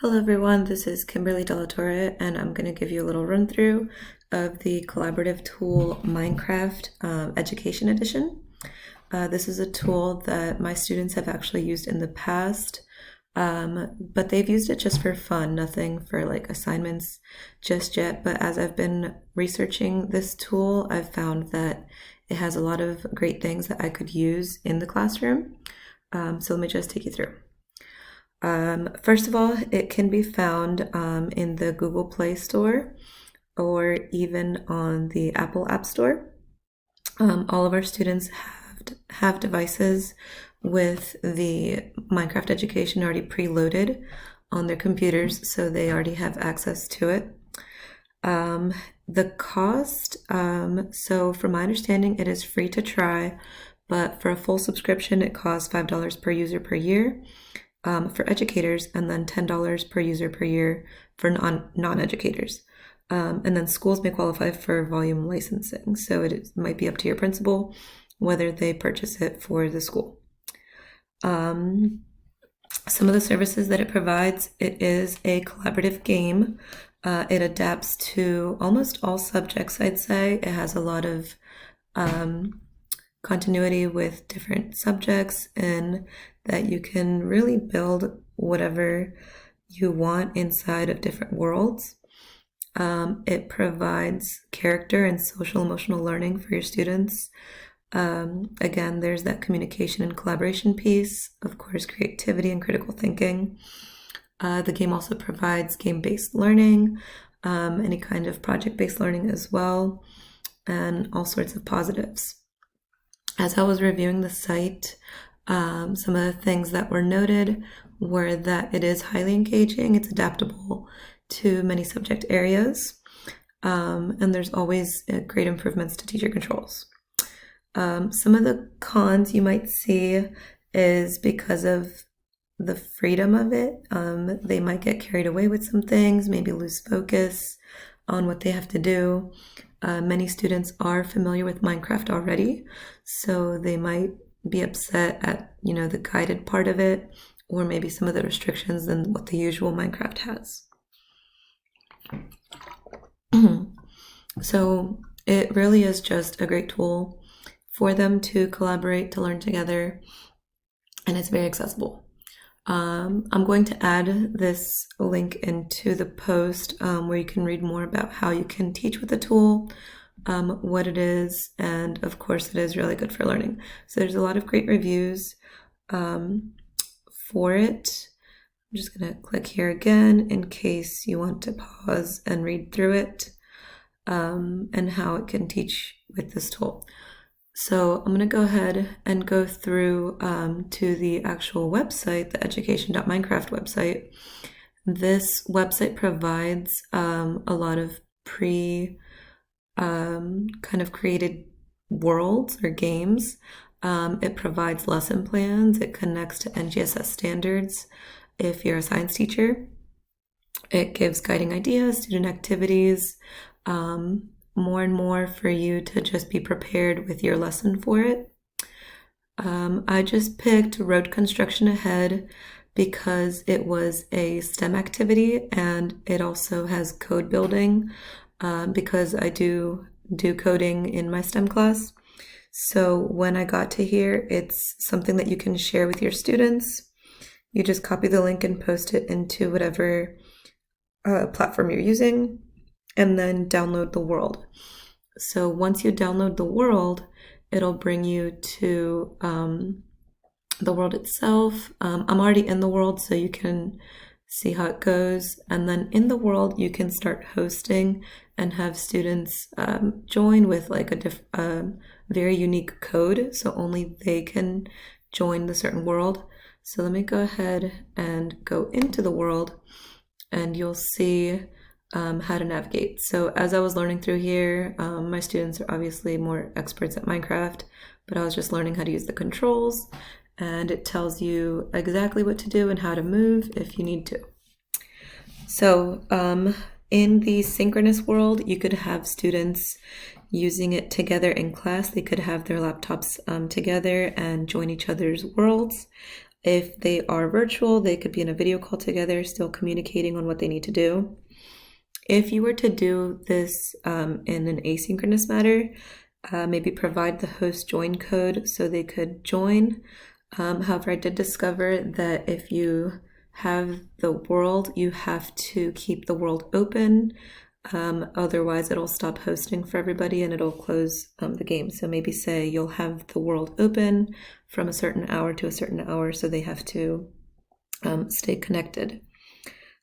Hello everyone, this is Kimberly Delatorre and I'm going to give you a little run through of the collaborative tool Minecraft Education Edition. This is a tool that my students have actually used in the past, but they've used it just for fun, nothing for like assignments just yet. But as I've been researching this tool, I've found that it has a lot of great things that I could use in the classroom. So let me just take you through. First of all, it can be found in the Google Play Store or even on the Apple App Store. All of our students have devices with the Minecraft Education already preloaded on their computers, so they already have access to it. The cost, so from my understanding, it is free to try, but for a full subscription, it costs $5 per user per year. For educators, and then $10 per user per year for non-educators. And then schools may qualify for volume licensing. So it might be up to your principal whether they purchase it for the school. Some of the services that it provides, it is a collaborative game. It adapts to almost all subjects, I'd say. It has a lot of continuity with different subjects, and that you can really build whatever you want inside of different worlds. It provides character and social emotional learning for your students. Again, there's that communication and collaboration piece, of course, creativity and critical thinking. The game also provides game-based learning, any kind of project-based learning as well, and all sorts of positives. As I was reviewing the site, some of the things that were noted were that it is highly engaging, it's adaptable to many subject areas, and there's always great improvements to teacher controls. Some of the cons you might see is because of the freedom of it. They might get carried away with some things, maybe lose focus on what they have to do. Many students are familiar with Minecraft already, so they might be upset at, the guided part of it, or maybe some of the restrictions than what the usual Minecraft has. So it really is just a great tool for them to collaborate, to learn together, and it's very accessible. I'm going to add this link into the post where you can read more about how you can teach with the tool, what it is, and of course it is really good for learning. So there's a lot of great reviews for it. I'm just going to click here again in case you want to pause and read through it and how it can teach with this tool. So I'm going to go ahead and go through to the actual website, the education.minecraft website. This website provides a lot of kind of created worlds or games. It provides lesson plans. It connects to NGSS standards if you're a science teacher. It gives guiding ideas, student activities, more and more for you to just be prepared with your lesson for it. I just picked road construction ahead because it was a STEM activity, and it also has code building because I do coding in my STEM class. So when I got to here, it's something that you can share with your students. You just copy the link and post it into whatever platform you're using, and then download the world. So once you download the world, it'll bring you to the world itself. I'm already in the world, so you can see how it goes. And then in the world, you can start hosting and have students join with like a very unique code, so only they can join the certain world. So let me go ahead and go into the world, and you'll see how to navigate. So as I was learning through here, my students are obviously more experts at Minecraft, but I was just learning how to use the controls, and it tells you exactly what to do and how to move if you need to. So in the synchronous world, you could have students using it together in class. They could have their laptops together and join each other's worlds. If they are virtual, they could be in a video call together, still communicating on what they need to do. If you were to do this in an asynchronous manner, maybe provide the host join code so they could join. However, I did discover that if you have the world, you have to keep the world open. Otherwise, it'll stop hosting for everybody and it'll close the game. So maybe say you'll have the world open from a certain hour to a certain hour, so they have to stay connected.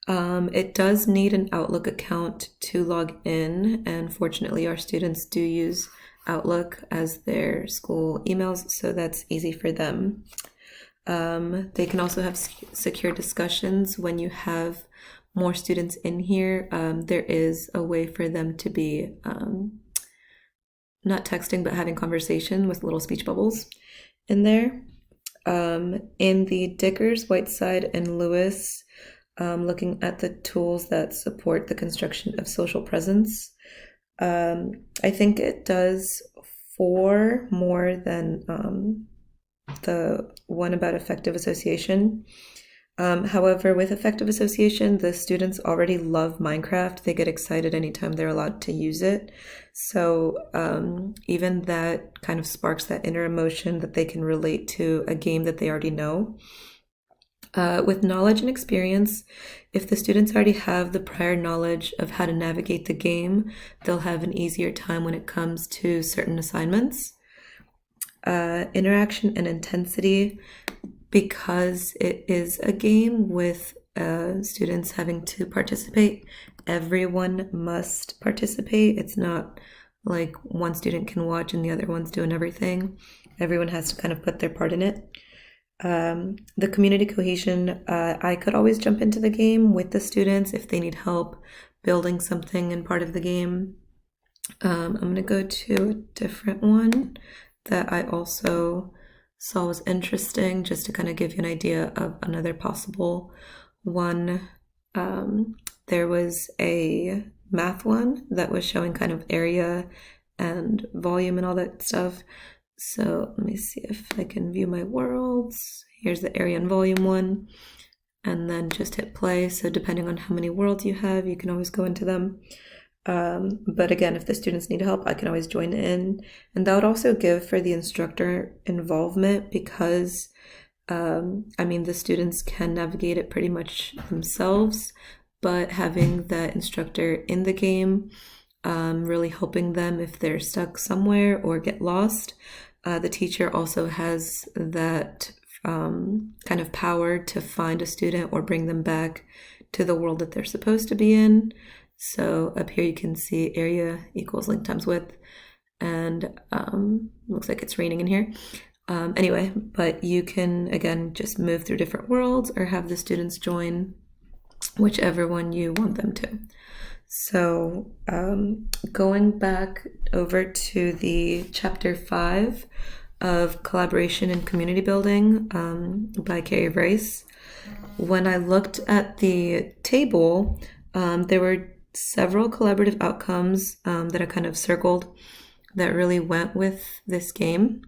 It does need an Outlook account to log in, and fortunately our students do use Outlook as their school emails, so that's easy for them. They can also have secure discussions when you have more students in here. There is a way for them to be not texting but having conversation with little speech bubbles in there. In the Dickers, Whiteside, and Lewis, looking at the tools that support the construction of social presence, I think it does 4 more than the one about effective association. However, with effective association, the students already love Minecraft. They get excited anytime they're allowed to use it. So even that kind of sparks that inner emotion that they can relate to a game that they already know. With knowledge and experience, if the students already have the prior knowledge of how to navigate the game, they'll have an easier time when it comes to certain assignments. Interaction and intensity, because it is a game with students having to participate, everyone must participate. It's not like one student can watch and the other one's doing everything. Everyone has to kind of put their part in it. The community cohesion, I could always jump into the game with the students if they need help building something in part of the game. I'm going to go to a different one that I also saw was interesting, just to kind of give you an idea of another possible one. There was a math one that was showing kind of area and volume and all that stuff. So let me see if I can view my worlds. Here's the area and volume one, and then just hit play. So depending on how many worlds you have, you can always go into them. But again, if the students need help, I can always join in. And that would also give for the instructor involvement, because the students can navigate it pretty much themselves, but having that instructor in the game, really helping them if they're stuck somewhere or get lost. The teacher also has that kind of power to find a student or bring them back to the world that they're supposed to be in. So up here you can see area equals length times width, and looks like it's raining in here. Anyway, but you can, again, just move through different worlds or have the students join whichever one you want them to. So going back over to the chapter 5 of Collaboration and Community Building by Carrie Rice, when I looked at the table, there were several collaborative outcomes that I kind of circled that really went with this game.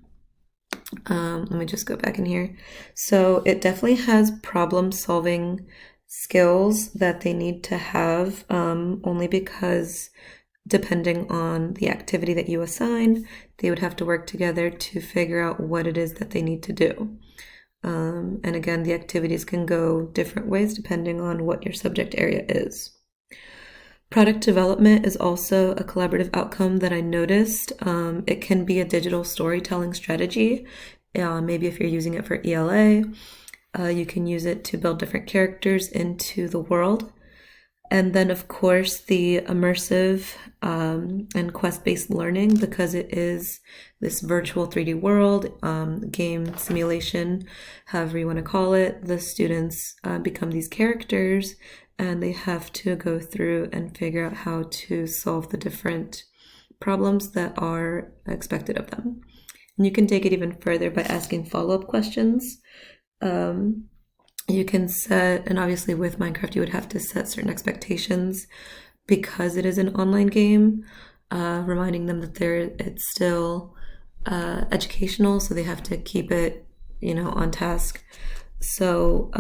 Let me just go back in here. So it definitely has problem solving skills that they need to have, only because depending on the activity that you assign, they would have to work together to figure out what it is that they need to do. And again, the activities can go different ways depending on what your subject area is. Product development is also a collaborative outcome that I noticed. It can be a digital storytelling strategy. Maybe if you're using it for ELA, you can use it to build different characters into the world. And then, of course, the immersive and quest-based learning, because it is this virtual 3D world, game simulation, however you want to call it. The students become these characters, and they have to go through and figure out how to solve the different problems that are expected of them. And you can take it even further by asking follow-up questions. You can set, and obviously with Minecraft you would have to set certain expectations because it is an online game, reminding them that it's still educational, so they have to keep it, on task. So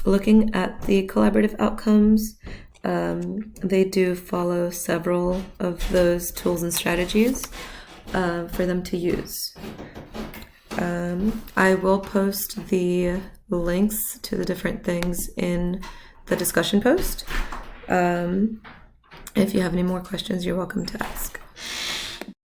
looking at the collaborative outcomes, they do follow several of those tools and strategies for them to use. I will post the links to the different things in the discussion post. If you have any more questions, you're welcome to ask.